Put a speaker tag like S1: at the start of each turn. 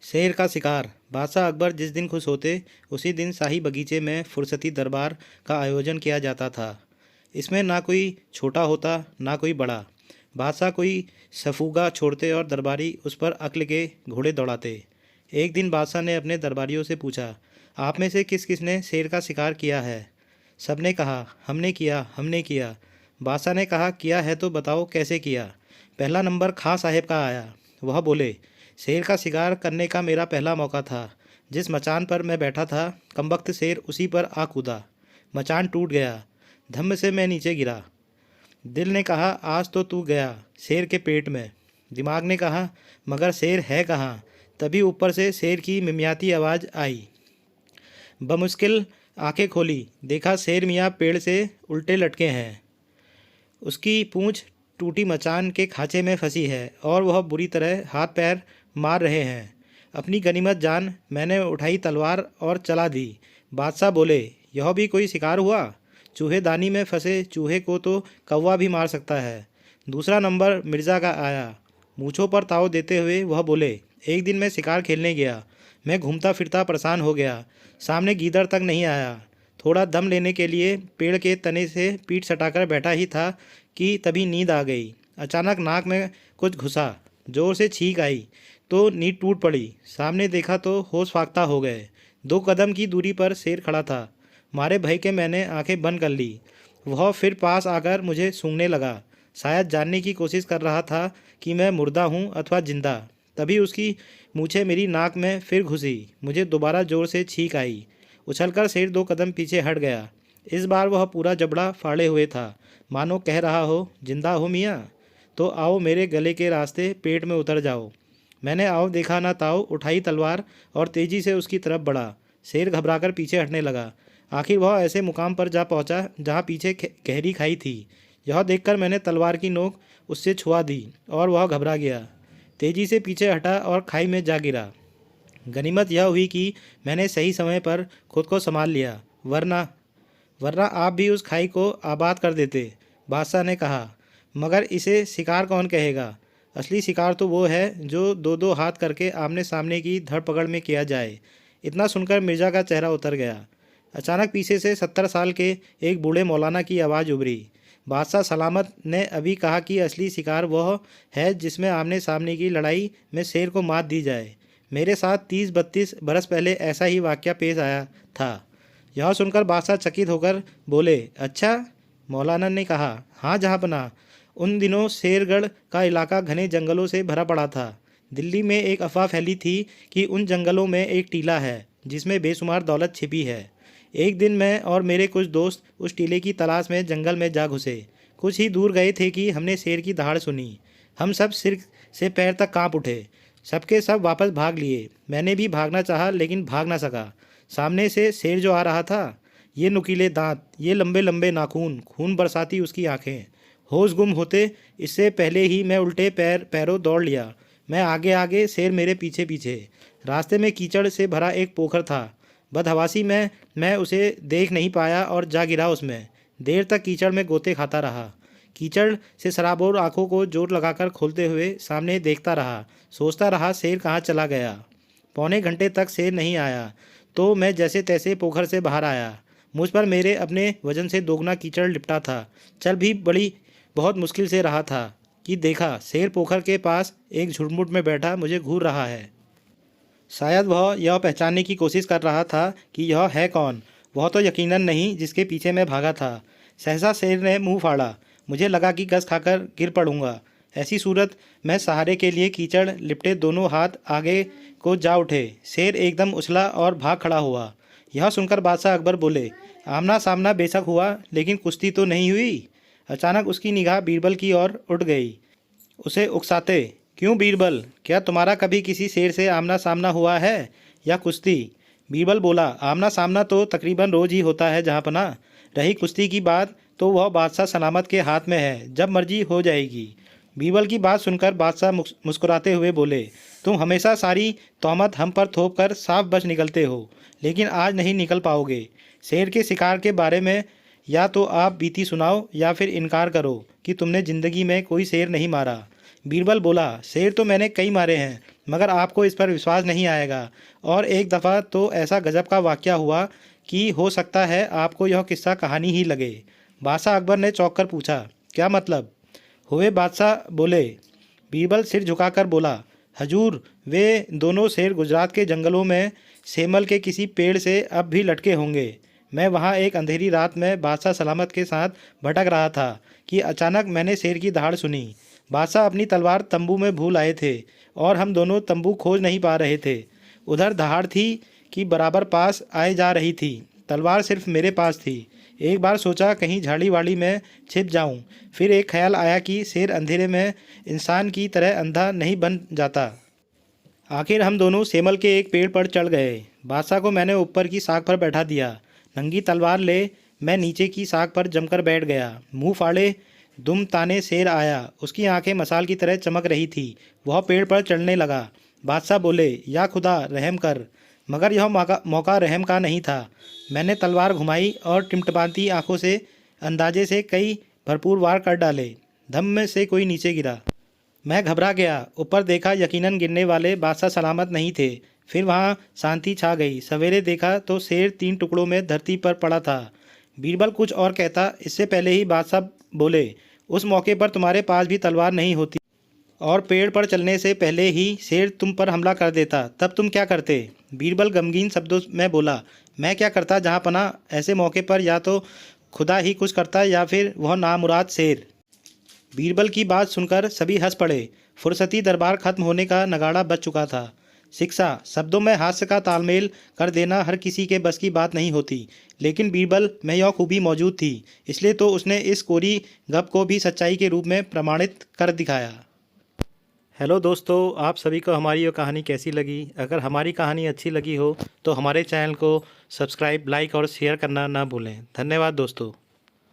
S1: शेर का शिकार। बादशाह अकबर जिस दिन खुश होते उसी दिन शाही बगीचे में फुर्सती दरबार का आयोजन किया जाता था। इसमें ना कोई छोटा होता ना कोई बड़ा। बादशाह कोई सफूगा छोड़ते और दरबारी उस पर अक्ल के घोड़े दौड़ाते। एक दिन बादशाह ने अपने दरबारियों से पूछा, आप में से किस किस ने शेर का शिकार किया है? सबने कहा, हमने किया, हमने किया। बादशाह ने कहा, किया है तो बताओ कैसे किया। पहला नंबर खां साहब का आया। वह बोले, शेर का शिकार करने का मेरा पहला मौका था। जिस मचान पर मैं बैठा था, कमबख्त शेर उसी पर आ कूदा। मचान टूट गया। धम्म से मैं नीचे गिरा। दिल ने कहा, आज तो तू गया शेर के पेट में। दिमाग ने कहा, मगर शेर है कहाँ? तभी ऊपर से शेर की मिमियाती आवाज़ आई। बमुश्किल आंखें खोली, देखा शेर मियाँ पेड़ से उल्टे लटके हैं। उसकी पूंछ टूटी मचान के खांचे में फंसी है और वह बुरी तरह हाथ पैर मार रहे हैं। अपनी गनीमत जान मैंने उठाई तलवार और चला दी। बादशाह बोले, यह भी कोई शिकार हुआ? चूहेदानी में फंसे चूहे को तो कौवा भी मार सकता है। दूसरा नंबर मिर्ज़ा का आया। मूँछों पर ताव देते हुए वह बोले, एक दिन मैं शिकार खेलने गया। मैं घूमता फिरता परेशान हो गया। सामने गीदड़ तक नहीं आया। थोड़ा दम लेने के लिए पेड़ के तने से पीठ सटाकर बैठा ही था कि तभी नींद आ गई। अचानक नाक में कुछ घुसा। जोर से छींक आई तो नींद टूट पड़ी। सामने देखा तो होश फाख्ता हो गए। 2 कदम की दूरी पर शेर खड़ा था। मारे भय के मैंने आंखें बंद कर ली। वह फिर पास आकर मुझे सूंघने लगा, शायद जानने की कोशिश कर रहा था कि मैं मुर्दा हूँ अथवा जिंदा। तभी उसकी मूछें मेरी नाक में फिर घुसी। मुझे दोबारा जोर से छींक आई। उछलकर शेर 2 कदम पीछे हट गया। इस बार वह पूरा जबड़ा फाड़े हुए था, मानो कह रहा हो, जिंदा हो मियाँ? तो आओ मेरे गले के रास्ते पेट में उतर जाओ। मैंने आओ देखा ना ताओ, उठाई तलवार और तेजी से उसकी तरफ बढ़ा। शेर घबराकर पीछे हटने लगा। आखिर वह ऐसे मुकाम पर जा पहुंचा जहां पीछे गहरी खाई थी। यह देखकर मैंने तलवार की नोक उससे छुआ दी और वह घबरा गया। तेजी से पीछे हटा और खाई में जा गिरा। गनीमत यह हुई कि मैंने सही समय पर खुद को संभाल लिया, वरना वरना आप भी उस खाई को आबाद कर देते। बादशाह ने कहा, मगर इसे शिकार कौन कहेगा? असली शिकार तो वो है जो 2-2 हाथ करके आमने सामने की धरपकड़ में किया जाए। इतना सुनकर मिर्ज़ा का चेहरा उतर गया। अचानक पीछे से 70 साल के एक बूढ़े मौलाना की आवाज़ उभरी। बादशाह सलामत ने अभी कहा कि असली शिकार वह है जिसमें आमने सामने की लड़ाई में शेर को मात दी जाए। मेरे साथ 30-32 बरस पहले ऐसा ही वाक़या पेश आया था। यह सुनकर बादशाह चकित होकर बोले, अच्छा? मौलाना ने कहा, हाँ जहाँपनाह। उन दिनों शेरगढ़ का इलाका घने जंगलों से भरा पड़ा था। दिल्ली में एक अफवाह फैली थी कि उन जंगलों में एक टीला है जिसमें बेशुमार दौलत छिपी है। एक दिन मैं और मेरे कुछ दोस्त उस टीले की तलाश में जंगल में जा घुसे। कुछ ही दूर गए थे कि हमने शेर की दहाड़ सुनी। हम सब सिर से पैर तक कांप उठे। सबके सब वापस भाग लिए। मैंने भी भागना चाहा लेकिन भाग ना सका। सामने से शेर जो आ रहा था, ये नुकीले दांत, ये लंबे लंबे नाखून, खून बरसाती उसकी आंखें। होश गुम होते इससे पहले ही मैं उल्टे पैरों दौड़ लिया। मैं आगे आगे, शेर मेरे पीछे पीछे। रास्ते में कीचड़ से भरा एक पोखर था। बदहवासी में मैं उसे देख नहीं पाया और जा गिरा उसमें। देर तक कीचड़ में गोते खाता रहा। कीचड़ से सराबोर आंखों को जोर लगाकर खोलते हुए सामने देखता रहा। सोचता रहा शेर कहाँ चला गया। पौने घंटे तक शेर नहीं आया तो मैं जैसे तैसे पोखर से बाहर आया। मुझ पर मेरे अपने वजन से दोगुना कीचड़ लिपटा था। चल भी बहुत मुश्किल से रहा था कि देखा शेर पोखर के पास एक झुरमुट में बैठा मुझे घूर रहा है। शायद वह यह पहचानने की कोशिश कर रहा था कि यह है कौन। वह तो यकीनन नहीं जिसके पीछे मैं भागा था। सहसा शेर ने मुंह फाड़ा। मुझे लगा कि गस खाकर गिर पड़ूंगा। ऐसी सूरत में सहारे के लिए कीचड़ लिपटे दोनों हाथ आगे को जा उठे। शेर एकदम उछला और भाग खड़ा हुआ। यह सुनकर बादशाह अकबर बोले, आमना सामना बेशक हुआ लेकिन कुश्ती तो नहीं हुई। अचानक उसकी निगाह बीरबल की ओर उठ गई। उसे उकसाते, क्यों बीरबल, क्या तुम्हारा कभी किसी शेर से आमना सामना हुआ है या कुश्ती? बीरबल बोला, आमना सामना तो तकरीबन रोज ही होता है जहाँपनाह। रही कुश्ती की बात तो वह बादशाह सलामत के हाथ में है, जब मर्जी हो जाएगी। बीरबल की बात सुनकर बादशाह मुस्कुराते हुए बोले, तुम हमेशा सारी तोहमत हम पर थोप कर साफ बच निकलते हो, लेकिन आज नहीं निकल पाओगे। शेर के शिकार के बारे में या तो आप बीती सुनाओ या फिर इनकार करो कि तुमने ज़िंदगी में कोई शेर नहीं मारा। बीरबल बोला, शेर तो मैंने कई मारे हैं, मगर आपको इस पर विश्वास नहीं आएगा। और एक दफ़ा तो ऐसा गजब का वाक़या हुआ कि हो सकता है आपको यह किस्सा कहानी ही लगे। बादशाह अकबर ने चौंक कर पूछा, क्या मतलब? हुए बादशाह बोले। बीरबल सिर झुकाकर बोला, हजूर, वे दोनों शेर गुजरात के जंगलों में सेमल के किसी पेड़ से अब भी लटके होंगे। मैं वहाँ एक अंधेरी रात में बादशाह सलामत के साथ भटक रहा था कि अचानक मैंने शेर की दहाड़ सुनी। बादशाह अपनी तलवार तंबू में भूल आए थे और हम दोनों तंबू खोज नहीं पा रहे थे। उधर दहाड़ थी कि बराबर पास आए जा रही थी। तलवार सिर्फ मेरे पास थी। एक बार सोचा कहीं झाड़ी वाड़ी में छिप जाऊं। फिर एक ख्याल आया कि शेर अंधेरे में इंसान की तरह अंधा नहीं बन जाता। आखिर हम दोनों सेमल के एक पेड़ पर चढ़ गए। बादशाह को मैंने ऊपर की साख पर बैठा दिया। नंगी तलवार ले मैं नीचे की साख पर जमकर बैठ गया। मुंह फाड़े दुम ताने शेर आया। उसकी आंखें मसाल की तरह चमक रही थी। वह पेड़ पर चढ़ने लगा। बादशाह बोले, या खुदा रहम कर। मगर यह मौका रहम का नहीं था। मैंने तलवार घुमाई और टिमटिमाती आंखों से अंदाजे से कई भरपूर वार कर डाले। धम में से कोई नीचे गिरा। मैं घबरा गया। ऊपर देखा, यकीनन गिरने वाले बादशाह सलामत नहीं थे। फिर वहाँ शांति छा गई। सवेरे देखा तो शेर 3 टुकड़ों में धरती पर पड़ा था। बीरबल कुछ और कहता, इससे पहले ही बादशाह बोले, उस मौके पर तुम्हारे पास भी तलवार नहीं होती और पेड़ पर चलने से पहले ही शेर तुम पर हमला कर देता, तब तुम क्या करते? बीरबल गमगीन शब्दों में बोला, मैं क्या करता जहाँ पना? ऐसे मौके पर या तो खुदा ही कुछ करता या फिर वह नामुराद शेर। बीरबल की बात सुनकर सभी हंस पड़े। फुर्सती दरबार खत्म होने का नगाड़ा बज चुका था। शिक्षा, शब्दों में हास्य का तालमेल कर देना हर किसी के बस की बात नहीं होती, लेकिन बीरबल में यह खूबी मौजूद थी। इसलिए तो उसने इस कोरी गप को भी सच्चाई के रूप में प्रमाणित कर दिखाया। हेलो दोस्तों, आप सभी को हमारी ये कहानी कैसी लगी? अगर हमारी कहानी अच्छी लगी हो तो हमारे चैनल को सब्सक्राइब, लाइक और शेयर करना ना भूलें। धन्यवाद दोस्तों।